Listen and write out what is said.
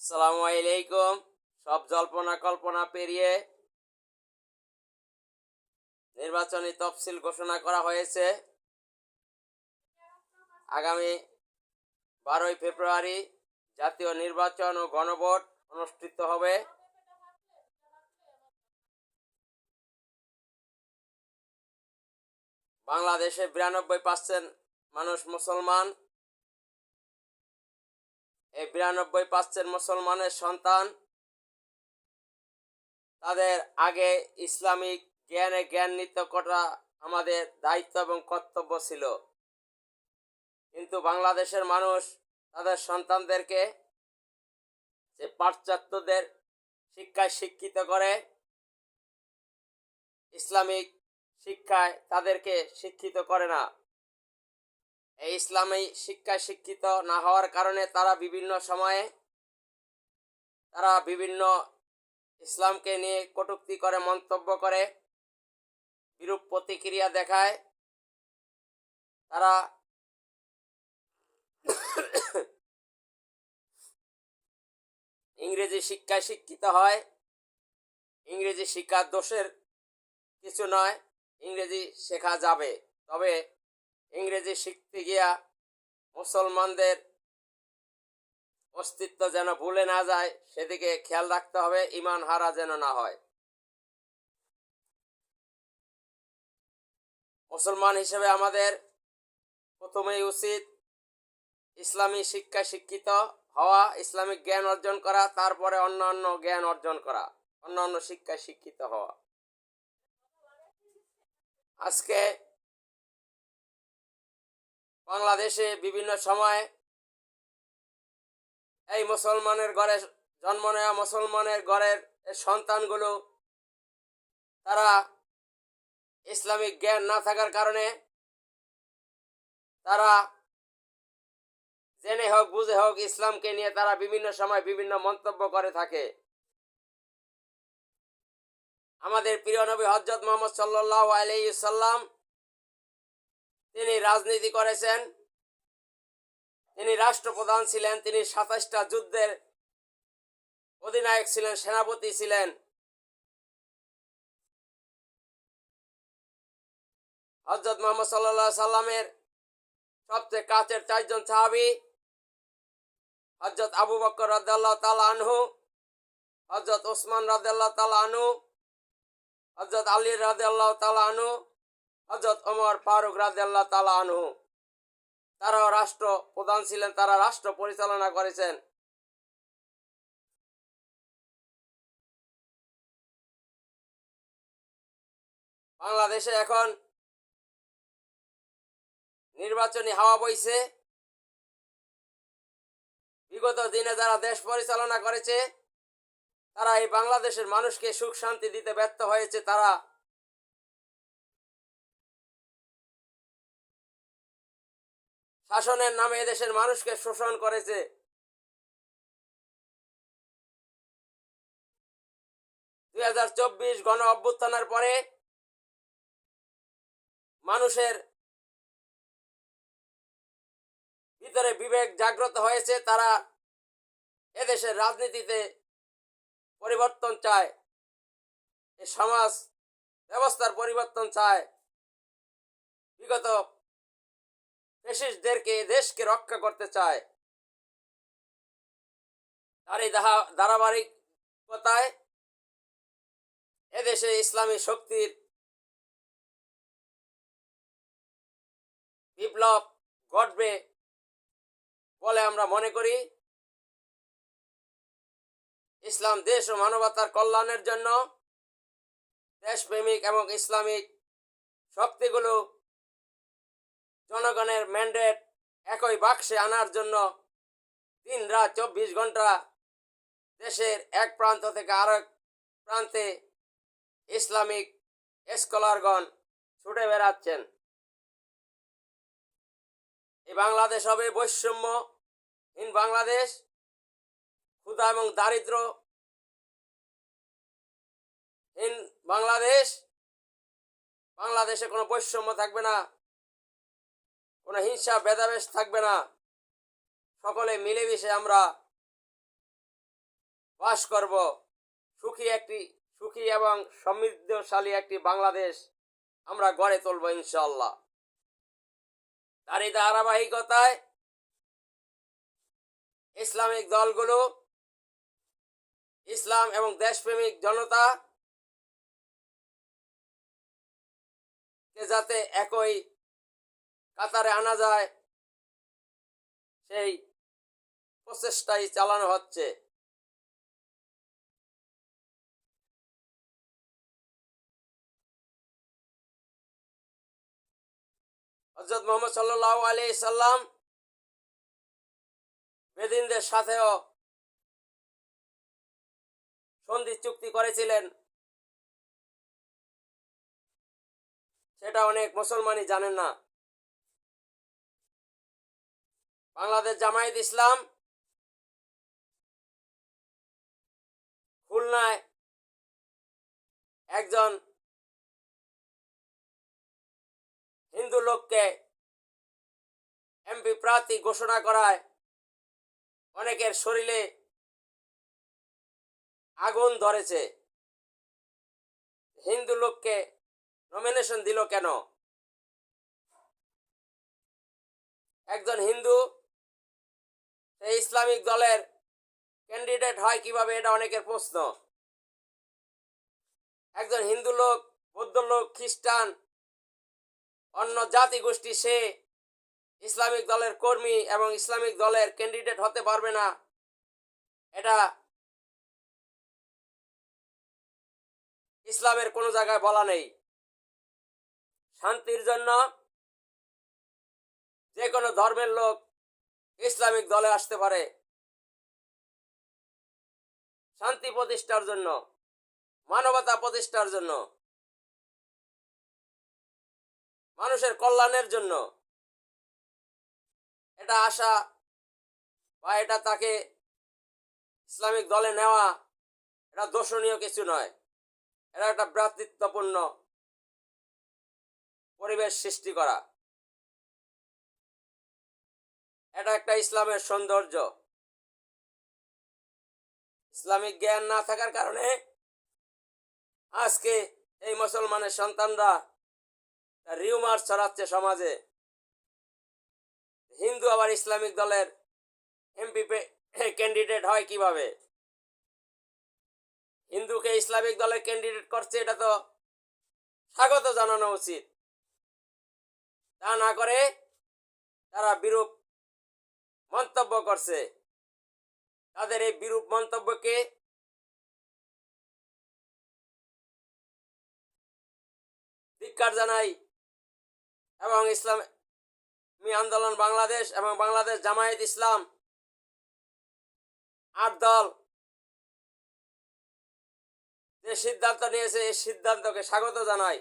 আসসালামু আলাইকুম। সব জল্পনা কল্পনা পেরিয়ে নির্বাচনী তফসিল ঘোষণা করা হয়েছে। আগামী 12ই ফেব্রুয়ারি জাতীয় নির্বাচন ও গণভোট অনুষ্ঠিত হবে। বাংলাদেশে 92% মানুষ মুসলমান। এই 92% মুসলমানের সন্তান তাদের আগে ইসলামিক জ্ঞানান্বিত করা আমাদের দায়িত্ব এবং কর্তব্য ছিল। কিন্তু বাংলাদেশের মানুষ তাদের সন্তানদেরকে যে পাশ্চাত্যদের শিক্ষায় শিক্ষিত করে, ইসলামিক শিক্ষায় তাদেরকে শিক্ষিত করে না। এই ইসলামী শিক্ষায় শিক্ষিত না হওয়ার কারণে তারা বিভিন্ন সময়ে বিভিন্ন ইসলামকে নিয়ে কটূক্তি করে, মন্তব্য করে, বিরূপ প্রতিক্রিয়া দেখায়। তারা ইংরেজি শিক্ষায় শিক্ষিত হয়। ইংরেজি শিক্ষার দোষের কিছু নয়, ইংরেজি শেখা যাবে, তবে ইংরেজি শিখতে গিয়া মুসলমানদের অস্তিত্ব যেন ভুলে না যায়, সেদিকে খেয়াল রাখতে হবে, ঈমান হারা যেন না হয়। মুসলমান হিসেবে আমাদের প্রথমেই উচিত ইসলামী শিক্ষায় শিক্ষিত হওয়া, ইসলামিক জ্ঞান অর্জন করা, তারপরে অন্যান্য জ্ঞান অর্জন করা, অন্যান্য শিক্ষায় শিক্ষিত হওয়া। আজকে বাংলাদেশে বিভিন্ন সময় এই মুসলমানের ঘরে জন্ম নেওয়া মুসলমানের ঘরের সন্তানগুলো তারা ইসলামিক জ্ঞান না থাকার কারণে তারা জেনে হোক বুঝে হোক ইসলামকে নিয়ে তারা বিভিন্ন সময় বিভিন্ন মন্তব্য করে থাকে। আমাদের প্রিয় নবী হযরত মুহাম্মদ সাল্লাল্লাহু আলাইহি সাল্লাম তিনি রাজনীতি করেছেন, তিনি রাষ্ট্রপ্রধান ছিলেন, তিনি 27টা যুদ্ধের অধিনায়ক ছিলেন, সেনাপতি ছিলেন। হযরত মুহাম্মদ সাল্লাল্লাহু আলাইহি সাল্লামের সবচেয়ে কাছের 4 জন সাহাবী হযরত আবু বকর রাদিয়াল্লাহু তাআলা আনহু, হযরত ওসমান রাদিয়াল্লাহু তাআলা আনহু, হযরত আলী রাদিয়াল্লাহু তাআলা আনহু, হযরত ওমর ফারুক রাদিয়াল্লাহু তাআলা আনহু। তারাও রাষ্ট্রপ্রধান ছিলেন, তারা রাষ্ট্র পরিচালনা করেছেন। বাংলাদেশে এখন নির্বাচনী হাওয়া বইছে। বিগত দিনে যারা দেশ পরিচালনা করেছে তারা এই বাংলাদেশের মানুষকে সুখ শান্তি দিতে ব্যর্থ হয়েছে। তারা শাসনের নামে এদেশের মানুষকে শোষণ করেছে। গণ অভ্যুত্থানের পরে মানুষের ভিতরে বিবেক জাগ্রত হয়েছে, তারা এদেশের রাজনীতিতে পরিবর্তন চায়, এই সমাজ ব্যবস্থার পরিবর্তন চায়। বিগত ফ্যাসিস্টদেরকে দেশকে রক্ষা করতে চায়। তার এই ধারাবাহিকতায় এদেশে ইসলামী শক্তির বিপ্লব ঘটবে বলে আমরা মনে করি। ইসলাম দেশ ও মানবতার কল্যাণের জন্য দেশপ্রেমিক এবং ইসলামিক শক্তিগুলো জনগণের ম্যান্ডেট একই বাক্সে আনার জন্য দিন রাত 24 ঘন্টা দেশের এক প্রান্ত থেকে আরেক প্রান্তে ইসলামিক স্কলারগণ ছুটে বেড়াচ্ছেন। এই বাংলাদেশ হবে বৈষম্যহীন বাংলাদেশ, ক্ষুধা এবং দারিদ্র্যহীন বাংলাদেশ। বাংলাদেশে কোনো বৈষম্য থাকবে না, কোনো হিংসা ভেদাভেদ থাকবে না। সকলে মিলেমিশে আমরা বাস করব সুখী এবং সমৃদ্ধশালী একটি বাংলাদেশ আমরা গড়ে তুলব ইনশাআল্লাহ। তারই ধারাবাহিকতায় ইসলামিক দলগুলো ইসলাম এবং দেশপ্রেমিক জনতা যাতে একই কাতারে আনা যায় সেই প্রচেষ্টাই চালানো হচ্ছে। হযরত মুহাম্মদ সাল্লাল্লাহু আলাইহি সাল্লাম বেদিনদের সাথেও সন্ধি চুক্তি করেছিলেন, সেটা অনেক মুসলমানই জানেন না। বাংলাদেশ জামায়াত ইসলাম খুলনায় একজন হিন্দু লোককে এমপি প্রার্থী ঘোষণা করায় অনেকের শরীরে আগুন ধরেছে। হিন্দু লোককে নমিনেশন দিল কেন? একজন হিন্দু সেই ইসলামিক দলের ক্যান্ডিডেট হয় কিভাবে, এটা অনেকের প্রশ্ন। একজন হিন্দু লোক, বৌদ্ধ লোক, খ্রিস্টান, অন্য জাতি গোষ্ঠী, সে ইসলামিক দলের কর্মী এবং ইসলামিক দলের ক্যান্ডিডেট হতে পারবে না, এটা ইসলামের কোনো জায়গায় বলা নেই। শান্তির জন্য যে কোনো ধর্মের লোক ইসলামিক দলে আসতে পারে, শান্তি প্রতিষ্ঠার জন্য, মানবতা প্রতিষ্ঠার জন্য, মানুষের কল্যাণের জন্য। এটা আশা বা এটা তাকে ইসলামিক দলে নেওয়া এটা দোষণীয় কিছু নয়। এটা একটা ভ্রাতৃত্বপূর্ণ পরিবেশ সৃষ্টি করা, এটা একটা ইসলামের সৌন্দর্য। ইসলামিক জ্ঞান না থাকার কারণে আজকে এই মুসলমানের সন্তানরা রিউমার ছড়াচ্ছে সমাজে। হিন্দু আবার ইসলামিক দলের এমপি ক্যান্ডিডেট হয় কিভাবে? হিন্দুকে ইসলামিক দলের ক্যান্ডিডেট করছে, এটা তো স্বাগত জানানো উচিত। তা না করে তারা বিরূপ মন্তব্য করছে। তাদের এই বিরূপ মন্তব্যকে ধিক্কার জানাই এবং ইসলামী আন্দোলন বাংলাদেশ এবং বাংলাদেশ জামায়াত ইসলাম 8 দল যে সিদ্ধান্ত নিয়েছে এই সিদ্ধান্তকে স্বাগত জানাই।